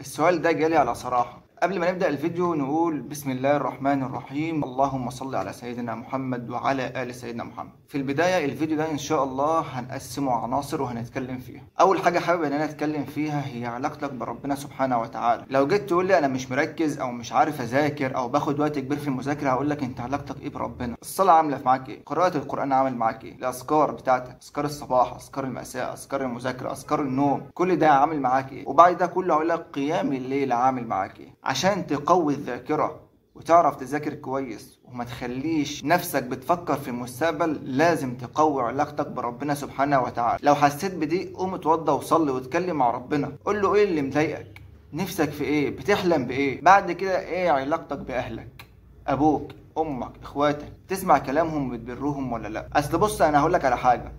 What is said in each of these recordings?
السؤال ده جالي على صراحة. قبل ما نبدأ الفيديو نقول بسم الله الرحمن الرحيم، اللهم صل على سيدنا محمد وعلى آل سيدنا محمد. في البداية الفيديو ده إن شاء الله هنقسمه عناصر وهنتكلم فيها. أول حاجة حابب إن أنا أتكلم فيها هي علاقتك بربنا سبحانه وتعالى. لو جيت تقول لي أنا مش مركز أو مش عارف أذاكر أو باخد وقت كبير في المذاكرة، هقول لك أنت علاقتك إيه بربنا؟ الصلاة عاملة معاك إيه؟ قراءة القرآن عامل معاك إيه؟ الأذكار بتاعتك، أذكار الصباح، أذكار المساء، أذكار المذاكرة، أذكار النوم، كل ده عامل معاك إيه؟ وبعد ده كله هقول لك قيام الليل عامل معاك إيه؟ عشان تقوي الذاكرة وتعرف تذاكر كويس وما تخليش نفسك بتفكر في المستقبل، لازم تقوي علاقتك بربنا سبحانه وتعالى. لو حسيت بدي قوم اتوضى وصلي واتكلم مع ربنا، قول له ايه اللي مضايقك، نفسك في ايه، بتحلم بايه. بعد كده ايه علاقتك باهلك، ابوك، امك، اخواتك، تسمع كلامهم وتبرهم ولا لا؟ اصل بص انا هقول لك على حاجه،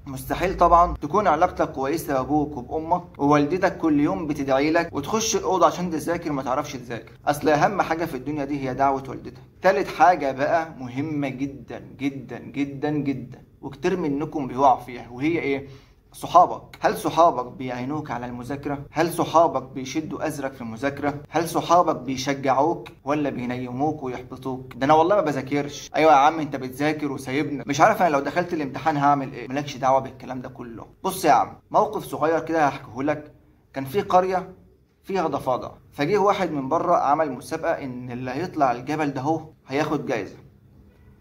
مستحيل طبعا تكون علاقتك كويسه بابوك وبامك ووالدتك كل يوم بتدعي لك وتخش الاوضه عشان تذاكر ما تعرفش تذاكر. اصل اهم حاجه في الدنيا دي هي دعوه والدتك. تالت حاجه بقى مهمه جدا جدا جدا جدا وكتير منكم بيقع فيها، وهي ايه؟ صحابك. هل صحابك بيعينوك على المذاكرة؟ هل صحابك بيشدوا أزرك في المذاكرة؟ هل صحابك بيشجعوك ولا بينيموك ويحبطوك؟ ده أنا والله ما بذاكرش. أيوة يا عم أنت بتذاكر وسايبنا، مش عارف أنا لو دخلت الامتحان هعمل إيه. مالكش دعوة بالكلام ده كله. بص يا عم، موقف صغير كده هحكيهولك. كان في قرية فيها ضفادع، فجه واحد من بره عمل مسابقة إن اللي هيطلع الجبل ده هو هياخد جايزة.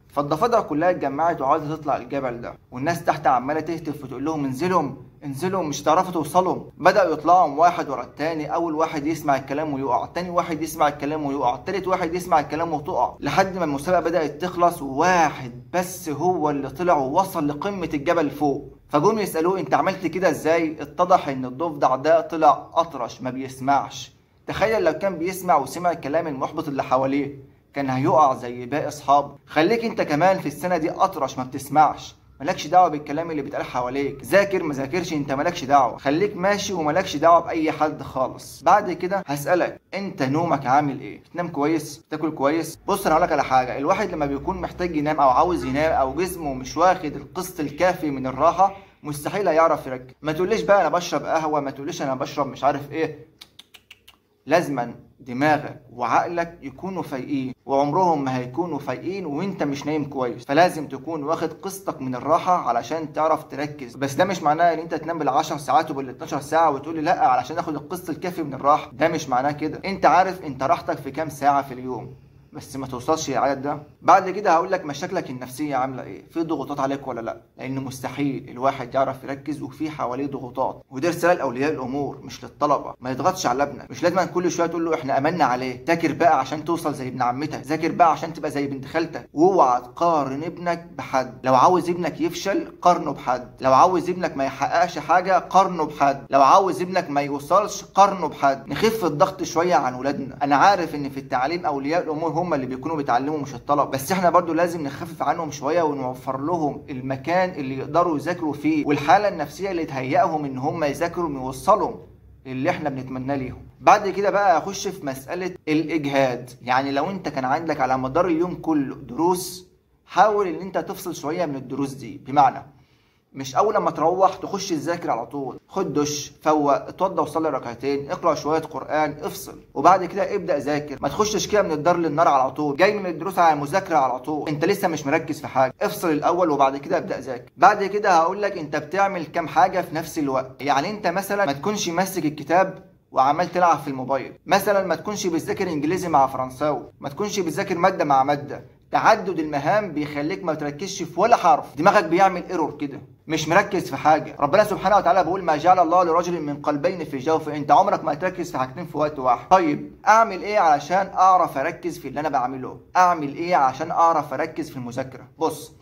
فالضفادع كلها اتجمعت وعايزه تطلع الجبل ده، والناس تحت عماله تهتف وتقول لهم انزلوا انزلوا مش هتعرفوا توصلوا. بدأوا يطلعوا واحد ورا التاني، اول واحد يسمع الكلام ويقع، تاني واحد يسمع الكلام ويقع، تالت واحد يسمع الكلام وتقع، لحد ما المسابقه بدأت تخلص وواحد بس هو اللي طلع ووصل لقمه الجبل فوق. فجم يسألوه انت عملت كده ازاي؟ اتضح ان الضفدع ده طلع اطرش ما بيسمعش. تخيل لو كان بيسمع وسمع الكلام المحبط اللي حواليه كان هيقع زي باقي اصحابه. خليك انت كمان في السنه دي اطرش ما بتسمعش، مالكش دعوه بالكلام اللي بيتقال حواليك. ذاكر ما ذاكرش انت مالكش دعوه، خليك ماشي ومالكش دعوه باي حد خالص. بعد كده هسالك انت نومك عامل ايه؟ بتنام كويس؟ بتاكل كويس؟ بص انا هقول لك على حاجه، الواحد لما بيكون محتاج ينام او عاوز ينام او جسمه مش واخد القسط الكافي من الراحه مستحيل هيعرف يركز. ما تقوليش بقى انا بشرب قهوه، ما تقوليش انا بشرب مش عارف ايه. لازما دماغك وعقلك يكونوا فايقين، وعمرهم ما هيكونوا فايقين وانت مش نايم كويس. فلازم تكون واخد قسطك من الراحه علشان تعرف تركز. بس ده مش معناه ان انت تنام بال10 ساعات وبال12 ساعه وتقول لي لا علشان اخد القسط الكافي من الراحه. ده مش معناه كده. انت عارف انت راحتك في كام ساعه في اليوم، بس ما توصلش للعدد ده. بعد كده هقول لك مشاكلك النفسيه عامله ايه، في ضغوطات عليك ولا لا، لان مستحيل الواحد يعرف يركز وفي حواليه ضغوطات. ودي رساله لاولياء الامور مش للطلبه، ما يضغطش على ابنك. مش لازم كل شويه تقول له احنا امنا عليه، ذاكر بقى عشان توصل زي ابن عمتك، ذاكر بقى عشان تبقى زي بنت خالتك. واوعى تقارن ابنك بحد. لو عاوز ابنك يفشل قارنه بحد، لو عاوز ابنك ما يحققش حاجه قارنه بحد، لو عاوز ابنك ما يوصلش قارنه بحد. نخف الضغط شويه عن ولادنا. انا عارف ان في التعليم اولياء الامور هم اللي بيكونوا بيتعلموا مش الطلب، بس احنا برضو لازم نخفف عنهم شويه ونوفر لهم المكان اللي يقدروا يذاكروا فيه والحاله النفسيه اللي تهيئهم ان هم يذاكروا ويوصلوا اللي احنا بنتمناه ليهم. بعد كده بقى اخش في مساله الاجهاد. يعني لو انت كان عندك على مدار اليوم كله دروس، حاول ان انت تفصل شويه من الدروس دي. بمعنى مش اول لما تروح تخش تذاكر على طول، خد دش، فوق، اتوضى وصلي ركعتين، اقرا شويه قران، افصل، وبعد كده ابدا ذاكر. ما تخشش كده من الدار للنار على طول، جاي من الدروس على المذاكره على طول، انت لسه مش مركز في حاجه. افصل الاول وبعد كده ابدا ذاكر. بعد كده هقول لك انت بتعمل كام حاجه في نفس الوقت. يعني انت مثلا ما تكونش ماسك الكتاب وعمال تلعب في الموبايل، مثلا ما تكونش بتذاكر انجليزي مع فرنساوي، ما تكونش بتذاكر ماده مع ماده. تعدد المهام بيخليك ما تركزش في ولا حرف، دماغك بيعمل ايرور كده، مش مركز في حاجه. ربنا سبحانه وتعالى بيقول ما جعل الله لرجل من قلبين في جوفه. انت عمرك ما هتركز في حاجتين في وقت واحد. طيب اعمل ايه علشان اعرف اركز في اللي انا بعمله؟ اعمل ايه علشان اعرف اركز في المذاكره؟ بص،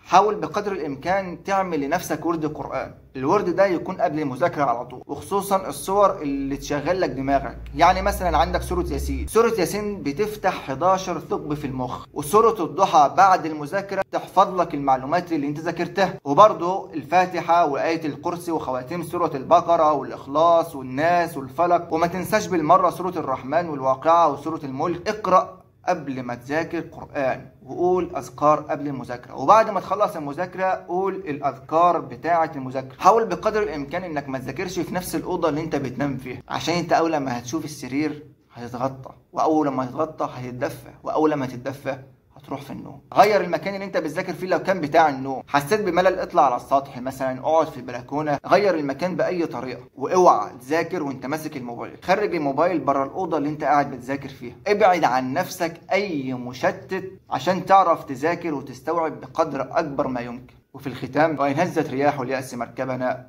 حاول بقدر الامكان تعمل لنفسك ورد قران. الورد ده يكون قبل المذاكره على طول، وخصوصا الصور اللي تشغل لك دماغك. يعني مثلا عندك سوره ياسين، سوره ياسين بتفتح 11 ثقب في المخ، وسوره الضحى بعد المذاكره تحفظ لك المعلومات اللي انت ذاكرتها، وبرضه الفاتحه وايه الكرسي وخواتيم سوره البقره والاخلاص والناس والفلق. وما تنساش بالمره سوره الرحمن والواقعه وسوره الملك. اقرا قبل ما تذاكر قرآن، وقول أذكار قبل المذاكرة، وبعد ما تخلص المذاكرة قول الأذكار بتاعة المذاكرة. حاول بقدر الإمكان إنك ما تذاكرش في نفس الأوضة اللي أنت بتنام فيها، عشان أنت أول لما هتشوف السرير هتتغطى، وأول لما تتغطى هتتدفى، وأول لما تتدفى هتروح في النوم. غير المكان اللي انت بتذاكر فيه لو كان بتاع النوم. حسيت بملل اطلع على السطح مثلا، اقعد في البلكونه، غير المكان باي طريقه. واوعى تذاكر وانت ماسك الموبايل، خرج الموبايل بره الاوضه اللي انت قاعد بتذاكر فيها. ابعد عن نفسك اي مشتت عشان تعرف تذاكر وتستوعب بقدر اكبر ما يمكن. وفي الختام، وان هزت رياح اليأس مركبنا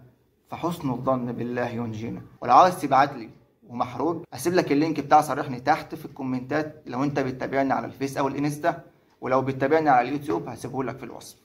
فحسن الظن بالله ينجينا. ولو عاوز تبعت لي ومحروج، هسيب لك اللينك بتاع صرحني تحت في الكومنتات لو انت بتتابعني على الفيس او الانستا، ولو بتتابعني على اليوتيوب هسيبه لك في الوصف.